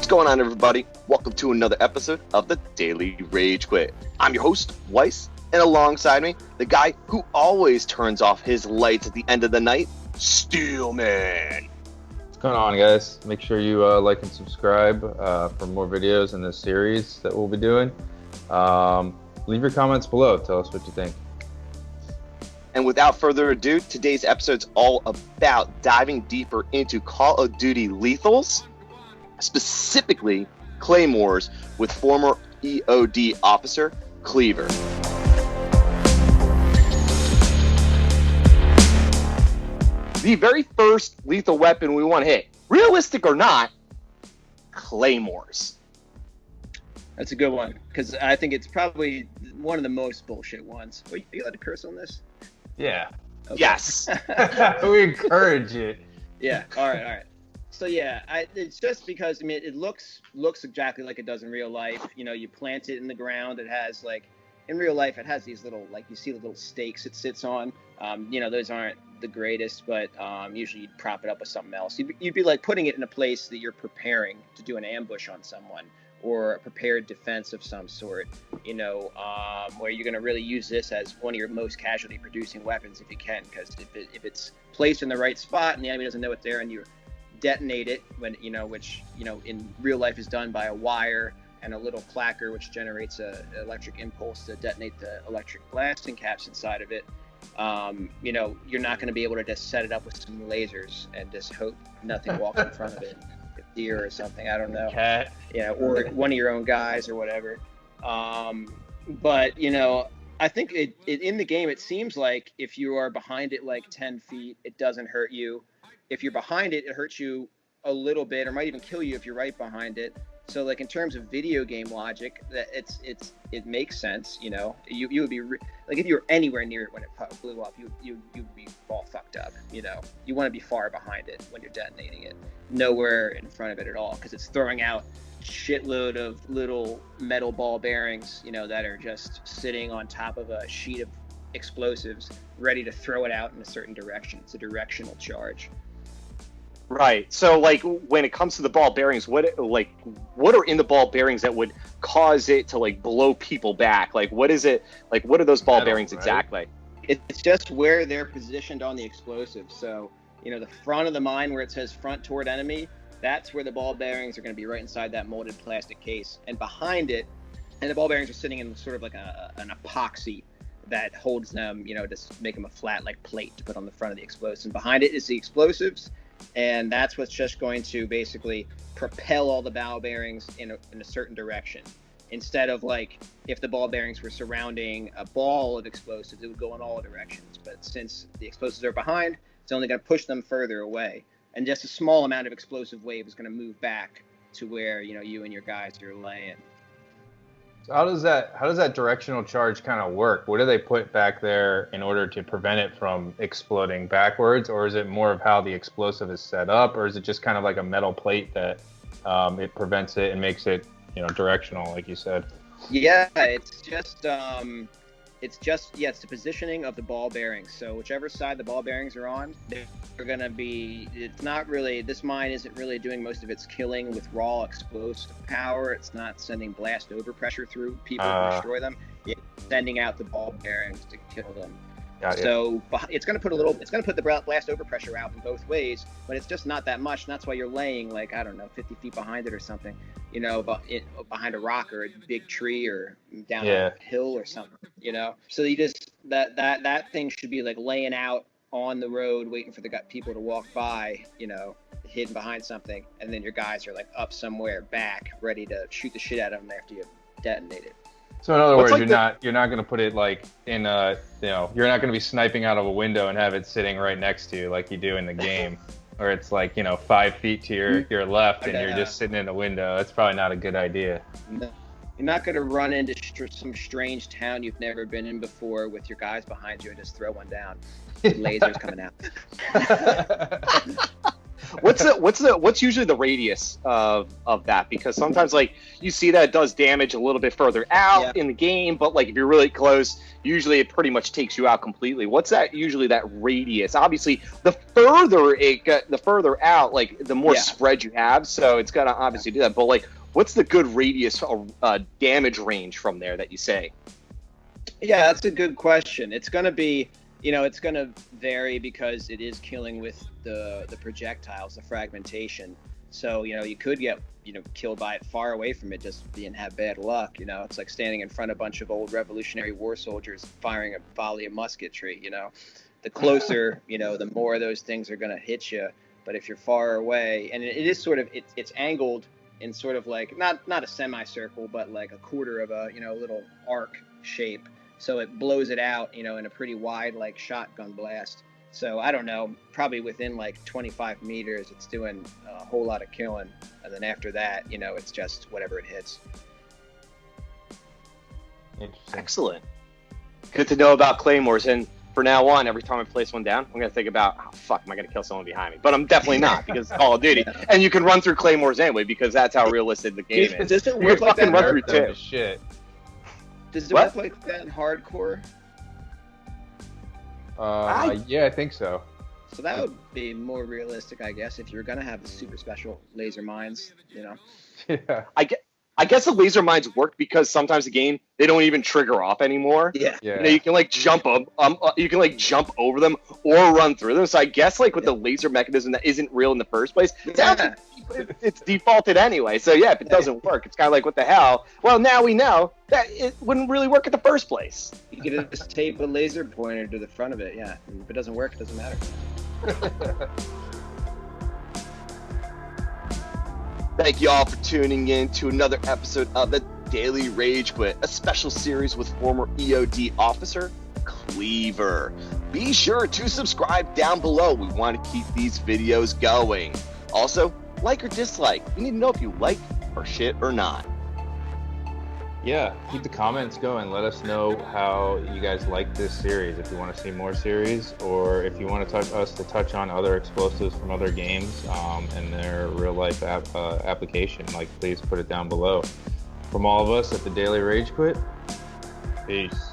going on, everybody? Welcome to another episode of the Daily Rage Quit. I'm your host, Weiss, and alongside me, the guy who always turns off his lights at the end of the night, Steelman. What's going on, guys? Make sure you like and subscribe for more videos in this series that we'll be doing. Leave your comments below. Tell us what you think. And without further ado, today's episode's all about diving deeper into Call of Duty lethals, specifically Claymores, with former EOD officer Cleaver. The very first lethal weapon we want to hit, realistic or not, Claymores. That's a good one, because I think it's probably one of the most bullshit ones. Are you allowed to curse on this? Yeah. Okay. Yes. We encourage it. Yeah. All right. So yeah, it's just because it looks exactly like it does in real life. You know, you plant it in the ground. It has in real life, it has these little you see the little stakes it sits on. Those aren't the greatest, but usually you'd prop it up with something else. You'd be like putting it in a place that you're preparing to do an ambush on someone or a prepared defense of some sort. Where you're going to really use this as one of your most casualty producing weapons if you can, because if it's placed in the right spot and the enemy doesn't know it's there and you detonate it which in real life is done by a wire and a little clacker which generates an electric impulse to detonate the electric blasting caps inside of it. You're not going to be able to just set it up with some lasers and just hope nothing walks in front of it, a deer or something, I don't know, Cat. Or one of your own guys or whatever. But I think it in the game, it seems like if you are behind it 10 feet, it doesn't hurt you. If you're behind it, it hurts you a little bit, or might even kill you if you're right behind it. So in terms of video game logic, that it makes sense. You would be if you were anywhere near it when it blew up, you'd be all fucked up. You want to be far behind it when you're detonating it, nowhere in front of it at all, because it's throwing out shitload of little metal ball bearings, that are just sitting on top of a sheet of explosives, ready to throw it out in a certain direction. It's a directional charge. Right. So, when it comes to the ball bearings, what are in the ball bearings that would cause it to blow people back? What is it? What are those ball bearings exactly? It's just where they're positioned on the explosive. So, the front of the mine where it says front toward enemy, that's where the ball bearings are going to be, right inside that molded plastic case. And behind it, and the ball bearings are sitting in sort of an epoxy that holds them, to make them a flat plate to put on the front of the explosive. And behind it is the explosives. And that's what's just going to basically propel all the ball bearings in a certain direction. Instead of if the ball bearings were surrounding a ball of explosives, it would go in all directions. But since the explosives are behind, it's only going to push them further away. And just a small amount of explosive wave is going to move back to where you and your guys are laying. So how does that directional charge kind of work? What do they put back there in order to prevent it from exploding backwards, or is it more of how the explosive is set up, or is it just kind of like a metal plate that it prevents it and makes it directional, like you said? Yeah, it's the positioning of the ball bearings. So whichever side the ball bearings are on, they're going to be, this mine isn't really doing most of its killing with raw explosive power. It's not sending blast overpressure through people to destroy them. It's sending out the ball bearings to kill them. So it's going to put the blast overpressure out in both ways, but it's just not that much. And that's why you're laying 50 feet behind it or something, behind a rock or a big tree or down a hill or something, So you just, that thing should be laying out on the road, waiting for the people to walk by, hidden behind something. And then your guys are up somewhere back, ready to shoot the shit out of them after you detonate it. So in other words, you're not going to put it in you're not going to be sniping out of a window and have it sitting right next to you like you do in the game, or it's 5 feet to your left and you're just sitting in a window. That's probably not a good idea. No. You're not going to run into some strange town you've never been in before with your guys behind you and just throw one down. Lasers coming out. What's usually the radius of that? Because sometimes like you see that it does damage a little bit further out in the game, but like if you're really close, usually it pretty much takes you out completely. What's that usually that radius? Obviously, the further out, like the more spread you have, so it's gonna obviously do that. But like, what's the good radius damage range from there that you say? Yeah, that's a good question. It's gonna be, it's gonna vary because it is killing with the projectiles, the fragmentation. So you could get killed by it far away from it, just have bad luck. It's like standing in front of a bunch of old Revolutionary War soldiers firing a volley of musketry. The closer, the more of those things are gonna hit you. But if you're far away, and it is sort of it's angled in sort of like not a semicircle, but like a quarter of a little arc shape. So it blows it out, in a pretty wide like shotgun blast. So I don't know, probably within like 25 meters, it's doing a whole lot of killing. And then after that, it's just whatever it hits. Interesting. Excellent. Good to know about Claymores. And for now on, every time I place one down, I'm going to think about, oh, fuck, am I going to kill someone behind me? But I'm definitely not, because it's Call of Duty. And you can run through Claymores anyway, because that's how realistic the game is. Does it work like that? Run through too. Shit. Does it work like that in hardcore? Yeah, I think so. So that would be more realistic, I guess, if you're gonna have the super special laser mines, Yeah. I guess the laser mines work because sometimes the game they don't even trigger off anymore. Yeah. You can like jump up, you can like jump over them or run through them. So I guess like with the laser mechanism that isn't real in the first place, it's defaulted anyway. So yeah, if it doesn't work, it's kind of like what the hell. Well, now we know that it wouldn't really work in the first place. You could just tape a laser pointer to the front of it. Yeah. If it doesn't work, it doesn't matter. Thank you all for tuning in to another episode of the Daily Rage Quit, a special series with former EOD officer Cleaver. Be sure to subscribe down below. We want to keep these videos going. Also, like or dislike. We need to know if you like our shit or not. Yeah, keep the comments going. Let us know how you guys like this series. If you want to see more series, or if you want us to touch on other explosives from other games and their real life application, please put it down below. From all of us at the Daily Rage Quit, peace.